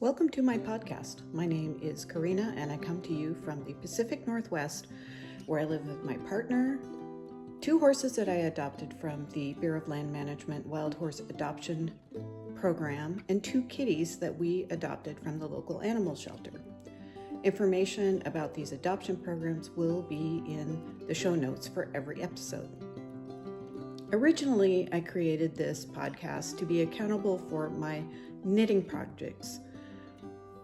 Welcome to my podcast. My name is Karina and I come to you from the Pacific Northwest, where I live with my partner, 2 horses that I adopted from the Bureau of Land Management Wild Horse Adoption Program, and 2 kitties that we adopted from the local animal shelter. Information about these adoption programs will be in the show notes for every episode. Originally, I created this podcast to be accountable for my knitting projects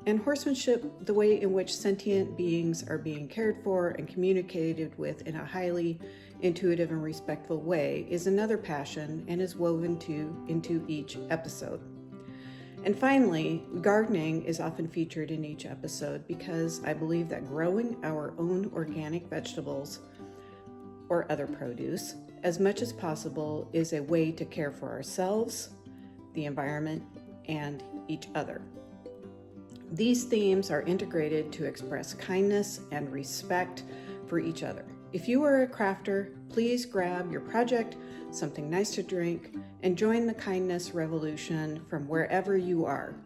and horsemanship. The way in which sentient beings are being cared for and communicated with in a highly intuitive and respectful way is another passion and is woven into each episode. And finally, gardening is often featured in each episode because I believe that growing our own organic vegetables or other produce as much as possible is a way to care for ourselves, the environment, and each other. These themes are integrated to express kindness and respect for each other. If you are a crafter, please grab your project, something nice to drink, and join the kindness revolution from wherever you are.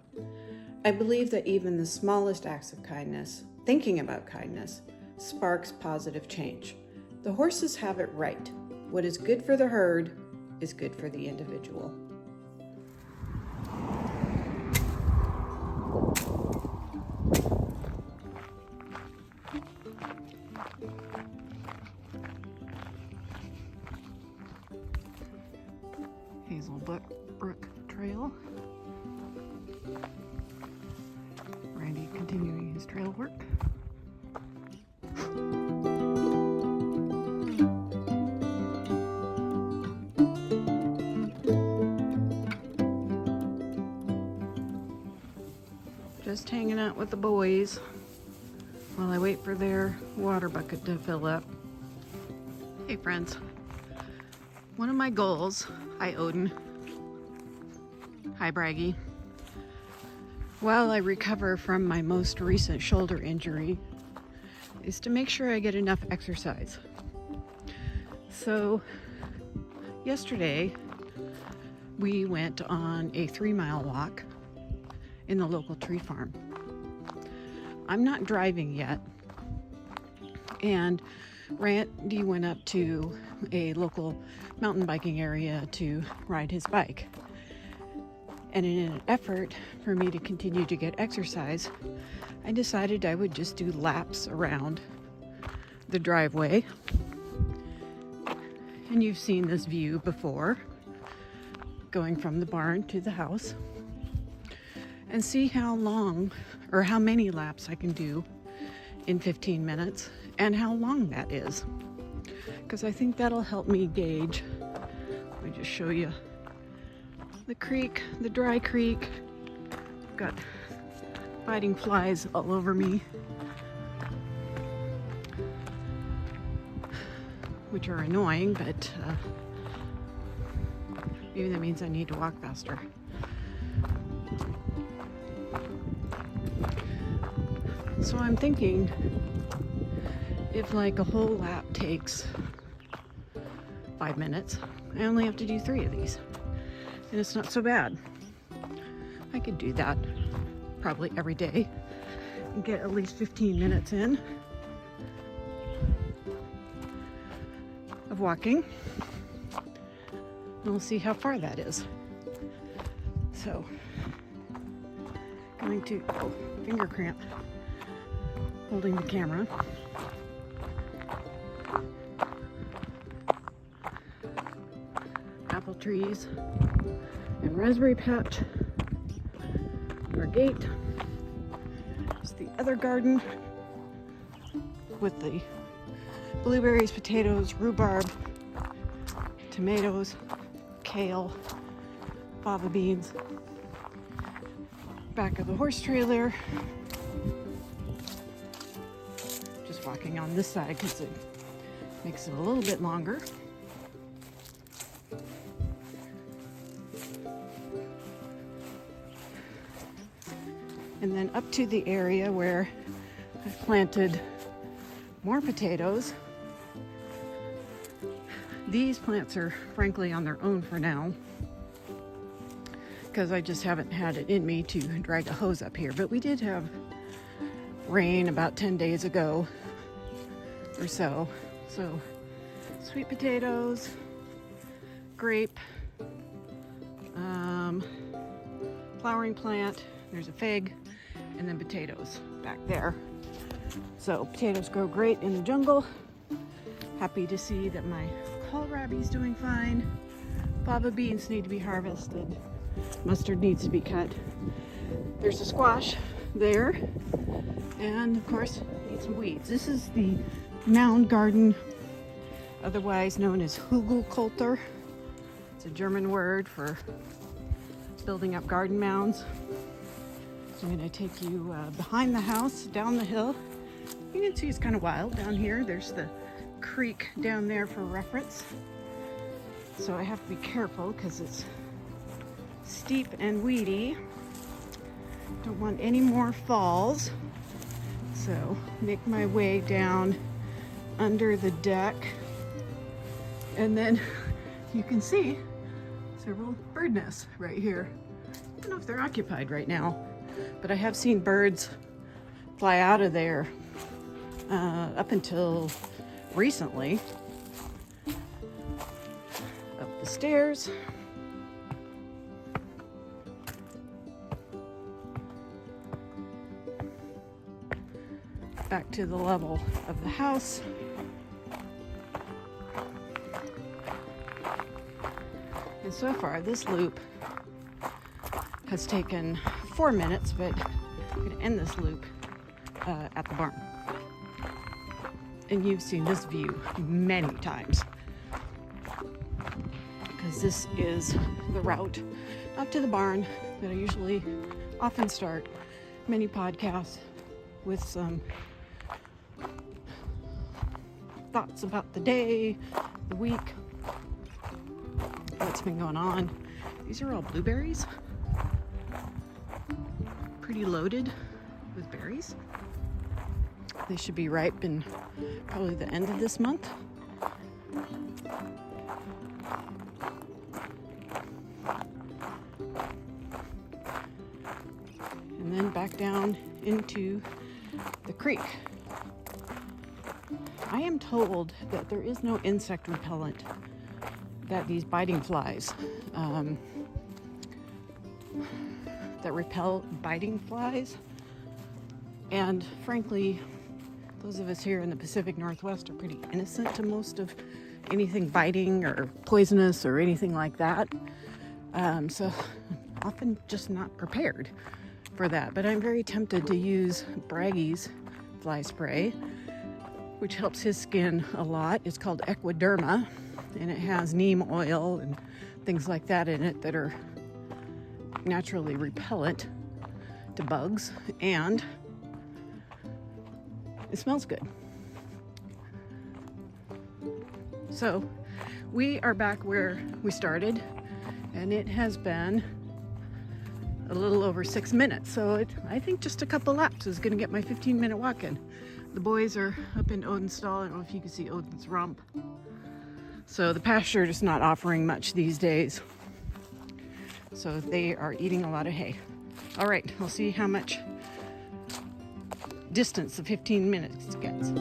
I believe that even the smallest acts of kindness, thinking about kindness, sparks positive change. The horses have it right. What is good for the herd is good for the individual. Hazelbrook Trail. Randy continuing his trail work. Just hanging out with the boys while I wait for their water bucket to fill up. Hey friends, one of my goals, hi Odin, hi Braggy, while I recover from my most recent shoulder injury, is to make sure I get enough exercise. So yesterday we went on a 3-mile walk in the local tree farm. I'm not driving yet, and Randy went up to a local mountain biking area to ride his bike. And in an effort for me to continue to get exercise, I decided I would just do laps around the driveway. And you've seen this view before, going from the barn to the house, and see how long or how many laps I can do in 15 minutes and how long that is, because I think that'll help me gauge. Let me just show you the creek, the dry creek. Got fighting flies all over me, which are annoying, but maybe that means I need to walk faster. So I'm thinking, if like a whole lap takes 5 minutes, I only have to do 3 of these. And it's not so bad. I could do that probably every day and get at least 15 minutes in of walking. And we'll see how far that is. So, going to, finger cramp, holding the camera. Apple trees and raspberry patch. Our gate. It's the other garden with the blueberries, potatoes, rhubarb, tomatoes, kale, fava beans. Back of the horse trailer. Just walking on this side because it makes it a little bit longer. And then up to the area where I've planted more potatoes. These plants are frankly on their own for now, because I just haven't had it in me to drag a hose up here. But we did have rain about 10 days ago or so. So sweet potatoes, grape, flowering plant, there's a fig, and then potatoes back there. So potatoes grow great in the jungle. Happy to see that my kohlrabi's doing fine. Fava beans need to be harvested. Mustard needs to be cut. There's a squash there. And of course, need some weeds. This is the mound garden, otherwise known as Hugelkultur. It's a German word for building up garden mounds. So I'm going to take you behind the house, down the hill. You can see it's kind of wild down here. There's the creek down there for reference. So I have to be careful because it's steep and weedy. Don't want any more falls. So make my way down under the deck. And then you can see several bird nests right here. I don't know if they're occupied right now, but I have seen birds fly out of there up until recently. Up the stairs. Back to the level of the house. And so far, this loop has taken 4 minutes, but I'm going to end this loop at the barn. And you've seen this view many times, because this is the route up to the barn that I usually often start many podcasts with some thoughts about the day, the week, what's been going on. These are all blueberries. Pretty loaded with berries. They should be ripe in probably the end of this month. And then back down into the creek. I am told that there is no insect repellent that these biting flies that repel biting flies. And frankly, those of us here in the Pacific Northwest are pretty innocent to most of anything biting or poisonous or anything like that. So I'm often just not prepared for that. But I'm very tempted to use Braggie's fly spray, which helps his skin a lot. It's called Equiderma, and it has neem oil and things like that in it that are naturally repellent to bugs, and it smells good. So we are back where we started, and it has been a little over 6 minutes. So I think just a couple laps is going to get my 15-minute walk in. The boys are up in Odin's stall. I don't know if you can see Odin's rump. So the pasture is not offering much these days. So they are eating a lot of hay. All right, I'll see how much distance the 15 minutes gets.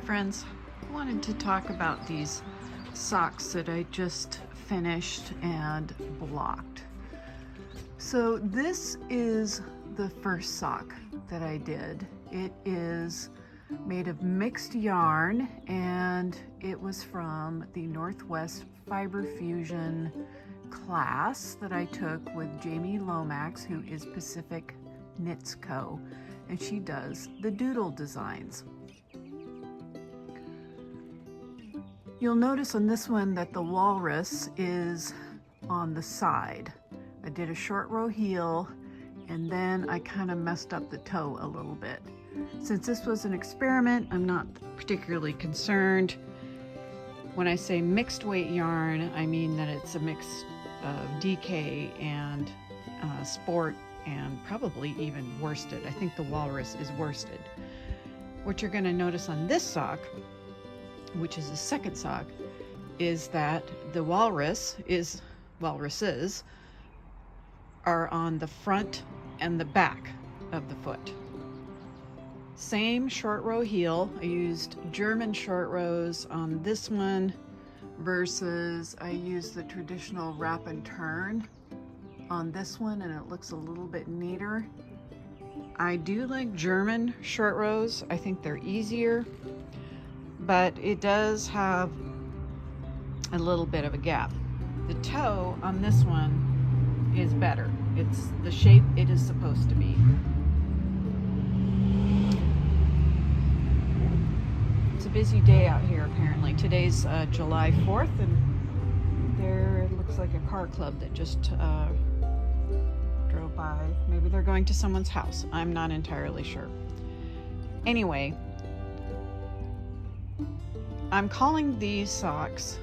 Friends, I wanted to talk about these socks that I just finished and blocked. So this is the first sock that I did. It is made of mixed yarn, and it was from the Northwest Fiber Fusion class that I took with Jamie Lomax, who is Pacific Knits Co., and she does the doodle designs. You'll notice on this one that the walrus is on the side. I did a short row heel and then I kind of messed up the toe a little bit. Since this was an experiment, I'm not particularly concerned. When I say mixed weight yarn, I mean that it's a mix of DK and sport and probably even worsted. I think the walrus is worsted. What you're going to notice on this sock, which is the second sock, is that the walruses are on the front and the back of the foot. Same short row heel. I used German short rows on this one versus I used the traditional wrap and turn on this one, and it looks a little bit neater. I do like German short rows. I think they're easier, but it does have a little bit of a gap. The toe on this one is better. It's the shape it is supposed to be. It's a busy day out here apparently. Today's July 4th, and there looks like a car club that just drove by. Maybe they're going to someone's house. I'm not entirely sure. Anyway, I'm calling these socks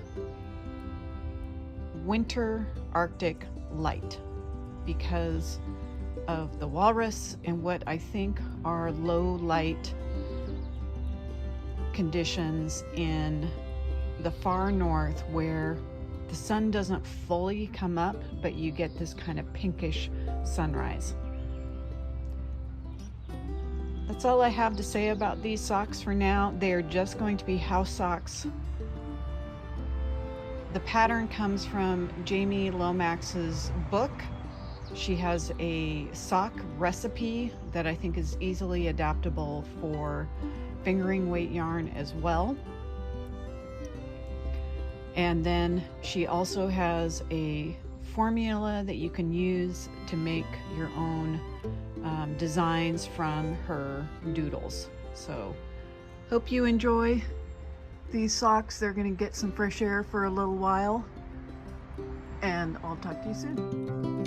Winter Arctic Light because of the walrus and what I think are low light conditions in the far north, where the sun doesn't fully come up, but you get this kind of pinkish sunrise. That's all I have to say about these socks for now. They are just going to be house socks. The pattern comes from Jamie Lomax's book. She has a sock recipe that I think is easily adaptable for fingering weight yarn as well. And then she also has a formula that you can use to make your own designs from her doodles. So hope you enjoy these socks. They're going to get some fresh air for a little while, and I'll talk to you soon.